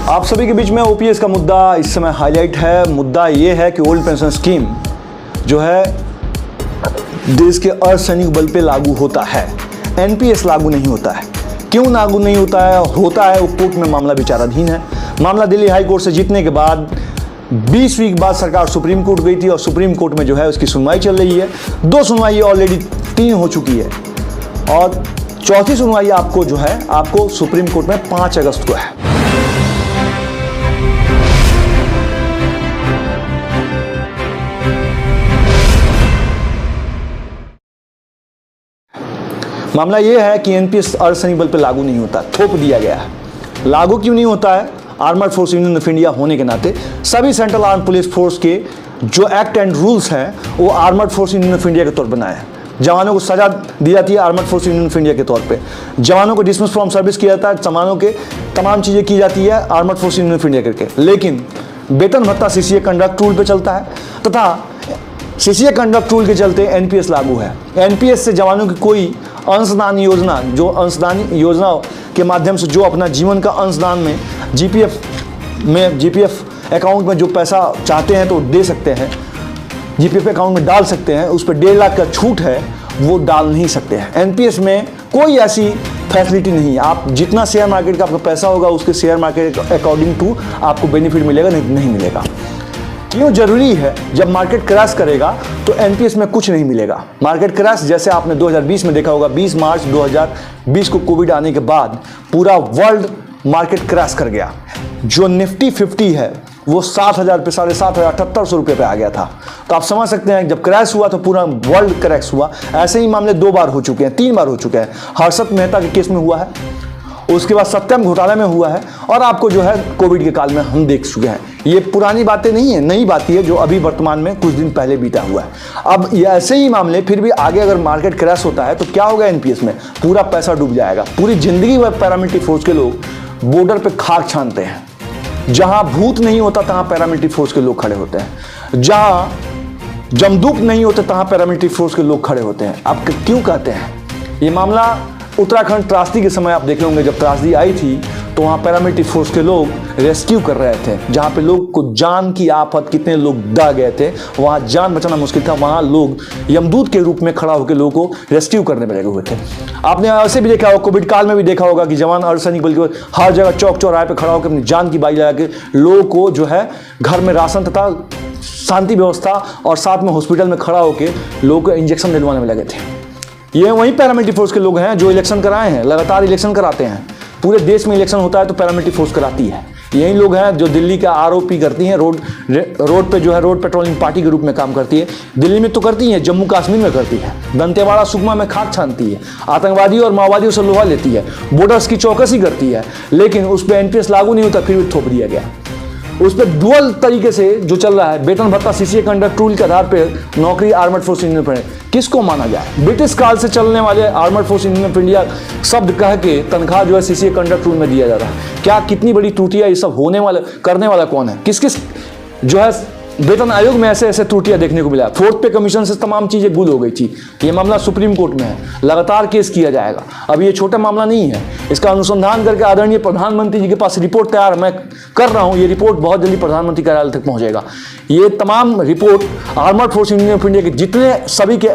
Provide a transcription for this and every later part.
आप सभी के बीच में ओपीएस का मुद्दा इस समय हाईलाइट है। मुद्दा ये है कि ओल्ड पेंशन स्कीम जो है देश के अर्धसैनिक बल पे लागू होता है, एनपीएस लागू नहीं होता है। क्यों लागू नहीं होता है? वो कोर्ट में मामला विचाराधीन है। मामला दिल्ली हाई कोर्ट से जीतने के बाद 20 वीक बाद सरकार सुप्रीम कोर्ट गई थी और सुप्रीम कोर्ट में जो है उसकी सुनवाई चल रही है। 2 सुनवाई ऑलरेडी 3 हो चुकी है और चौथी सुनवाई आपको सुप्रीम कोर्ट में 5 अगस्त को है। मामला यह है कि एनपीएस अर्धसैनिक बल पर लागू नहीं होता, थोप दिया गया है। लागू क्यों नहीं होता है? Armoured force union of India होने के नाते सभी सेंट्रल आर्म पुलिस फोर्स के जो एक्ट एंड रूल्स हैं वो armoured force union of India के तौर पर बनाए हैं। जवानों को सजा दी जाती है armoured force union of India के तौर पे, जवानों को डिसमिस फ्रॉम सर्विस किया जाता है, जवानों के तमाम चीज़ें की जाती है armoured force union of India करके। लेकिन वेतन भत्ता सीसीए कंडक्ट रूल पे चलता है तथा सीसीए कंडक्ट रूल के चलते एनपीएस लागू है। एनपीएस से जवानों की कोई अंशदान योजना, जो अंशदान योजना के माध्यम से जो अपना जीवन का अंशदान में जीपीएफ अकाउंट में जो पैसा चाहते हैं तो दे सकते हैं, जीपीएफ अकाउंट में डाल सकते हैं, उस पर 1.5 लाख का छूट है, वो डाल नहीं सकते हैं। एनपीएस में कोई ऐसी फैसिलिटी नहीं है। आप जितना शेयर मार्केट का आपका पैसा होगा उसके शेयर मार्केट अकॉर्डिंग टू आपको बेनिफिट मिलेगा, नहीं मिलेगा। क्यों जरूरी है? जब मार्केट क्रैश करेगा तो एनपीएस में कुछ नहीं मिलेगा। मार्केट क्रैश जैसे आपने 2020 में देखा होगा, 20 मार्च 2020 को कोविड आने के बाद पूरा वर्ल्ड मार्केट क्रैश कर गया। जो निफ्टी 50 है वो 7,000 पे 7,500 7,800 रुपये पे आ गया था। तो आप समझ सकते हैं जब क्रैश हुआ तो पूरा वर्ल्ड क्रैश हुआ। ऐसे ही मामले 2 बार हो चुके हैं, 3 बार हो चुके हैं। हर्षद मेहता के केस में हुआ है, उसके बाद सत्यम घोटाला में हुआ है और आपको जो है कोविड के काल में हम देख चुके हैं। ये पुरानी बातें नहीं है, नई बातें है जो अभी वर्तमान में कुछ दिन पहले बीता हुआ है। अब ये ऐसे ही मामले फिर भी आगे अगर मार्केट क्रैश होता है तो क्या होगा? एनपीएस में पूरा पैसा डूब जाएगा। पूरी जिंदगी भर पैरामिलिट्री फोर्स के लोग बॉर्डर पे खाक छानते हैं। जहां भूत नहीं होता तहां पैरामिलिट्री फोर्स के लोग खड़े होते हैं, जहां जमदूत नहीं होते तहां पैरामिलिट्री फोर्स के लोग खड़े होते हैं। आप क्यों कहते हैं? ये मामला उत्तराखंड त्रासदी के समय आप देखे होंगे, जब त्रासदी आई थी तो वहाँ पैरामिलिट्री फोर्स के लोग रेस्क्यू कर रहे थे। जहाँ पे लोग को जान की आफत, कितने लोग दह गए थे, वहाँ जान बचाना मुश्किल था, वहाँ लोग यमदूत के रूप में खड़ा होकर लोगों को रेस्क्यू करने में लगे हुए थे। आपने ऐसे भी देखा होगा, कोविड काल में भी देखा होगा कि जवान अर्धसैनिक बल के हर जगह चौक चौराहे पर खड़ा होकर अपनी जान की बाजी लगा के लोगों को जो है घर में राशन तथा शांति व्यवस्था और साथ में हॉस्पिटल में खड़ा होकर लोगों को इंजेक्शन दिलवाने में लगे थे। ये वही पैरामिलिट्री फोर्स के लोग हैं जो इलेक्शन कराए हैं, लगातार इलेक्शन कराते हैं। पूरे देश में इलेक्शन होता है तो पैरामिलिट्री फोर्स कराती है। यही लोग हैं जो दिल्ली का आरओपी करती हैं, रोड पे जो है रोड पेट्रोलिंग पार्टी के रूप में काम करती है। दिल्ली में तो करती है, जम्मू कश्मीर में करती है, दंतेवाड़ा सुकमा में खाक छानती है, आतंकवादियों और माओवादियों से लोहा लेती है, बॉर्डर्स की चौकसी करती है। लेकिन उस पर एनपीएस लागू नहीं होता, फिर भी थोप दिया गया। उस पर डुअल तरीके से जो चल रहा है, वेतन भत्ता सीसीए कंडक्ट रूल के आधार पर नौकरी आर्मर्ड फोर्स यूनियन पर, किसको माना जाए? ब्रिटिश काल से चलने वाले armoured force union of India शब्द कह के तनख्वाह जो है सीसीए कंडक्ट रूल में दिया जाता है। क्या कितनी बड़ी त्रुटियां, ये सब होने वाले, करने वाला कौन है? किस किस जो है वेतन आयोग में ऐसे ऐसे त्रुटियां देखने को मिला। 4th पे कमीशन से तमाम चीजें गुल हो गई थी। ये मामला सुप्रीम कोर्ट में है, लगातार केस किया जाएगा। अब ये छोटा मामला नहीं है, इसका अनुसंधान करके आदरणीय प्रधानमंत्री जी के पास रिपोर्ट तैयार मैं कर रहा हूँ। ये रिपोर्ट बहुत जल्दी प्रधानमंत्री कार्यालय तक पहुंचेगा। ये तमाम report armoured force union of India के जितने सभी के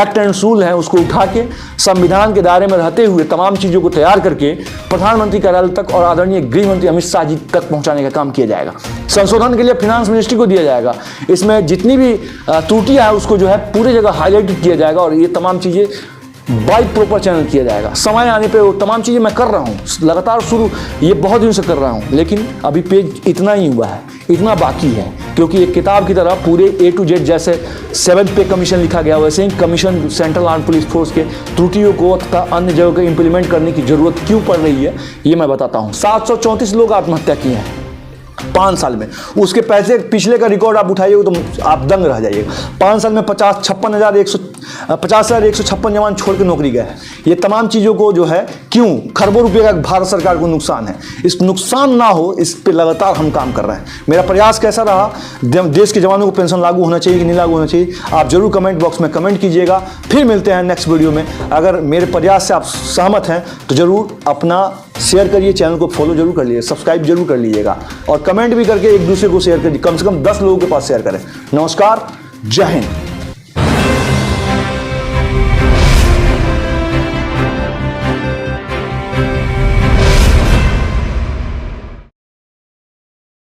एक्ट एंड रूल हैं उसको उठा के संविधान के दायरे में रहते हुए तमाम चीज़ों को तैयार करके प्रधानमंत्री कार्यालय तक और आदरणीय गृह मंत्री अमित शाह जी तक पहुंचाने का काम किया जाएगा। संशोधन के लिए फाइनेंस मिनिस्ट्री को दिया जाएगा। इसमें जितनी भी त्रुटियां हैं उसको जो है पूरी जगह हाईलाइट किया जाएगा और ये तमाम चीज़ें बाय प्रॉपर चैनल किया जाएगा। समय आने पे वो तमाम चीज़ें मैं कर रहा हूँ, लगातार शुरू ये बहुत दिन से कर रहा हूँ, लेकिन अभी पेज इतना ही हुआ है, इतना बाकी है। क्योंकि एक किताब की तरह पूरे A to Z जैसे 7th पे कमीशन लिखा गया, वैसे ही commission central arm police force के त्रुटियों को तथा अन्य जगहों को इम्प्लीमेंट करने की जरूरत क्यों पड़ रही है ये मैं बताता हूँ। 734 लोग आत्महत्या किए हैं 5 साल में। उसके पिछले का रिकॉर्ड आप उठाइएगा तो आप दंग रह जाइएगा। 5 साल में 56,100 50,156 जवान छोड़ के नौकरी गए हैं। ये तमाम चीज़ों को जो है क्यों खरबों रुपये का भारत सरकार को नुकसान है, इस नुकसान ना हो इस पे लगातार हम काम कर रहे हैं। मेरा प्रयास कैसा रहा, देश के जवानों को पेंशन लागू होना चाहिए कि नहीं लागू होना चाहिए, आप जरूर कमेंट बॉक्स में कमेंट कीजिएगा। फिर मिलते हैं नेक्स्ट वीडियो में। अगर मेरे प्रयास से आप सहमत हैं तो जरूर अपना शेयर करिए, चैनल को फॉलो जरूर कर लीजिए, सब्सक्राइब जरूर कर लीजिएगा और कमेंट भी करके एक दूसरे को शेयर करिए, कम से कम 10 लोगों के पास शेयर करें। नमस्कार, जय हिंद।